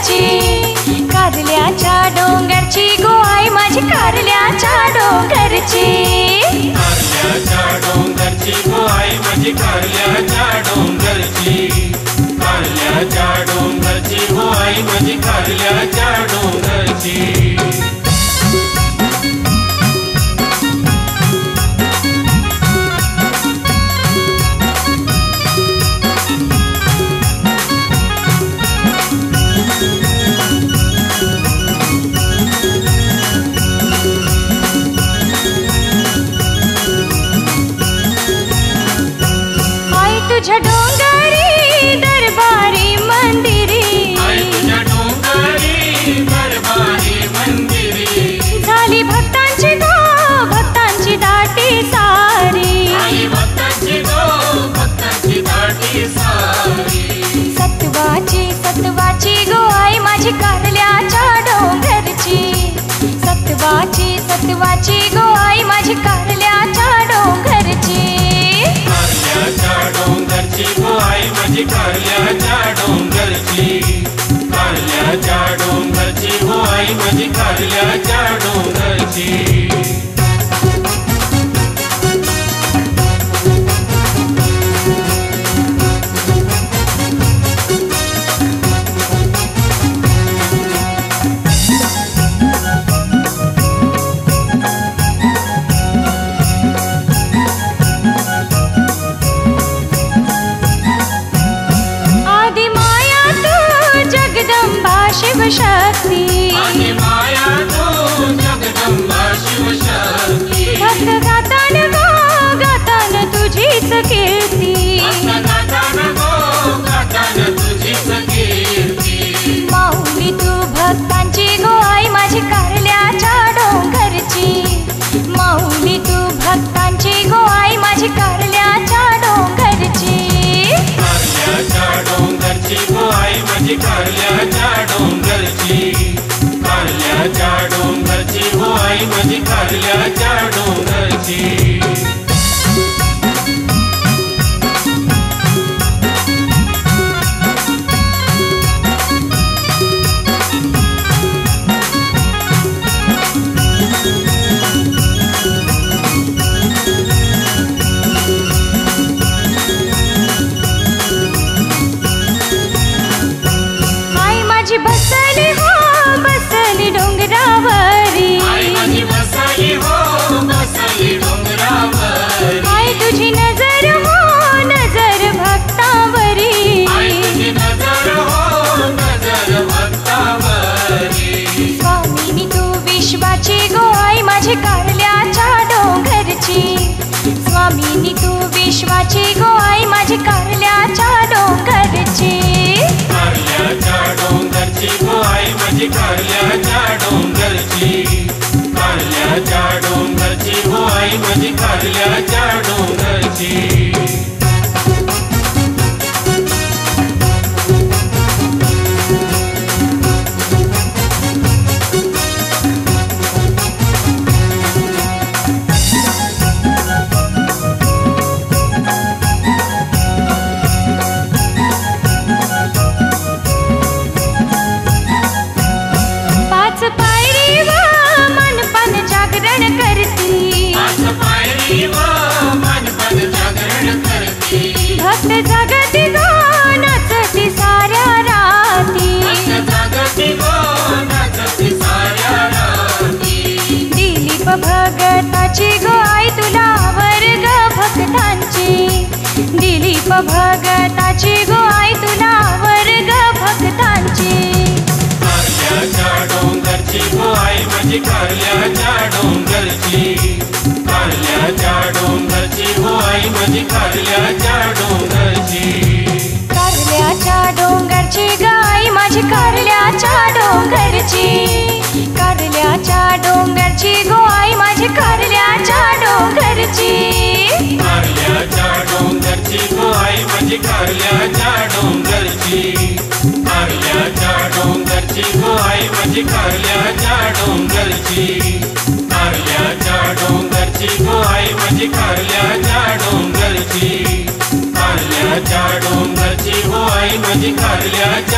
डोंगरची, कारल्याच्या डोंगरची गो आई माझी कारल्याच्या डोंगरची, कारल्याच्या डोंगरची गो आई माझी कारल्याच्या डोंगरची, कारल्याच्या डोंगरची गो आई माझी कारल्याच्या डोंगरची। तुझ्या डोंगरी दरबारी मंदिरी, आई तुझ्या डोंगरी दरबारी मंदिरी, झाली भक्तांची गो भक्तांची दाटी सारी, आई भक्तांची गो भक्तांची दाटी सारी, सत्वाची सत्वाची गो आई माझी कारल्याच्या डोंगरची, सत्वाची सत्वाची गो आई माझी कारल्याच्या डोंगरची, कारल्याच्या डोंगरची गो आई माझी कारल्याच्या डोंगरची, कारल्याच्या डोंगरची गो आई माझी कारल्याच्या डोंगरची। शिवशक्ती आदि माया तू जगदंबा शिवशक्ती, भक्त गातान गो गातान तुझीच कीर्ती, भक्त गातान गो गातान तुझीच कीर्ती, माऊली तू भक्तांची गो आई माझी कारल्याच्या डोंगरची, माऊली तू भक्तांची गो आई माझी कारल्याच्या डोंगरची, कारल्याच्या डोंगरची गो आई माझी कारल्याच्या डोंगरची, कारल्याच्या डोंगरची गो आई माझी कारल्याच्या डोंगरची। बसली हो बसली डोंगरावरी, आई माझी बसली हो बसली डोंगरावरी, आई तुझी नजर हो नजर भक्तावरी, आई तुझी नजर हो नजर भक्तावरी, स्वामिनी तू विश्वाची गो आई माझी कारल्याच्या डोंगरची, स्वामिनी तू विश्वाची गो आई माझी कारल्याच्या डोंगरची, कारल्याच्या डोंगरची गो आई माझी कारल्याच्या डोंगरची, कारल्याच्या डोंगरची गो आई माझी कारल्याच्या डोंगरची। भक्त जगती गो नाचती साऱ्या राती, जगती गो नाचती साऱ्या राती, दिलीप भगताची गो आई तुला वर्ग भक्तांची, दिलीप भगताची गो आई तुला वर्ग भक्तांची, कारल्याच्या डोंगरची गो आई माझी कारल्याच्या डोंगरची, कारल्याच्या डोंगरची गो आई माझी कारल्याच्या डोंगरची, कारल्याच्या डोंगरची गाई माझी कारल्याच्या डोंगरची, कारल्याच्या डोंगरची गो आई माझी कारल्याच्या डोंगरची, कारल्याच्या डोंगरची गो आई माझी कारल्याच्या डोंगरची, कारल्याच्या डोंगरची गो आई माझी कारल्याच्या डोंगरची, कारल्याच्या डोंगरची गो आई माझी कारल्याच्या डोंगरची, कारल्याच्या डोंगरची गो आई माझी कारल्याच्या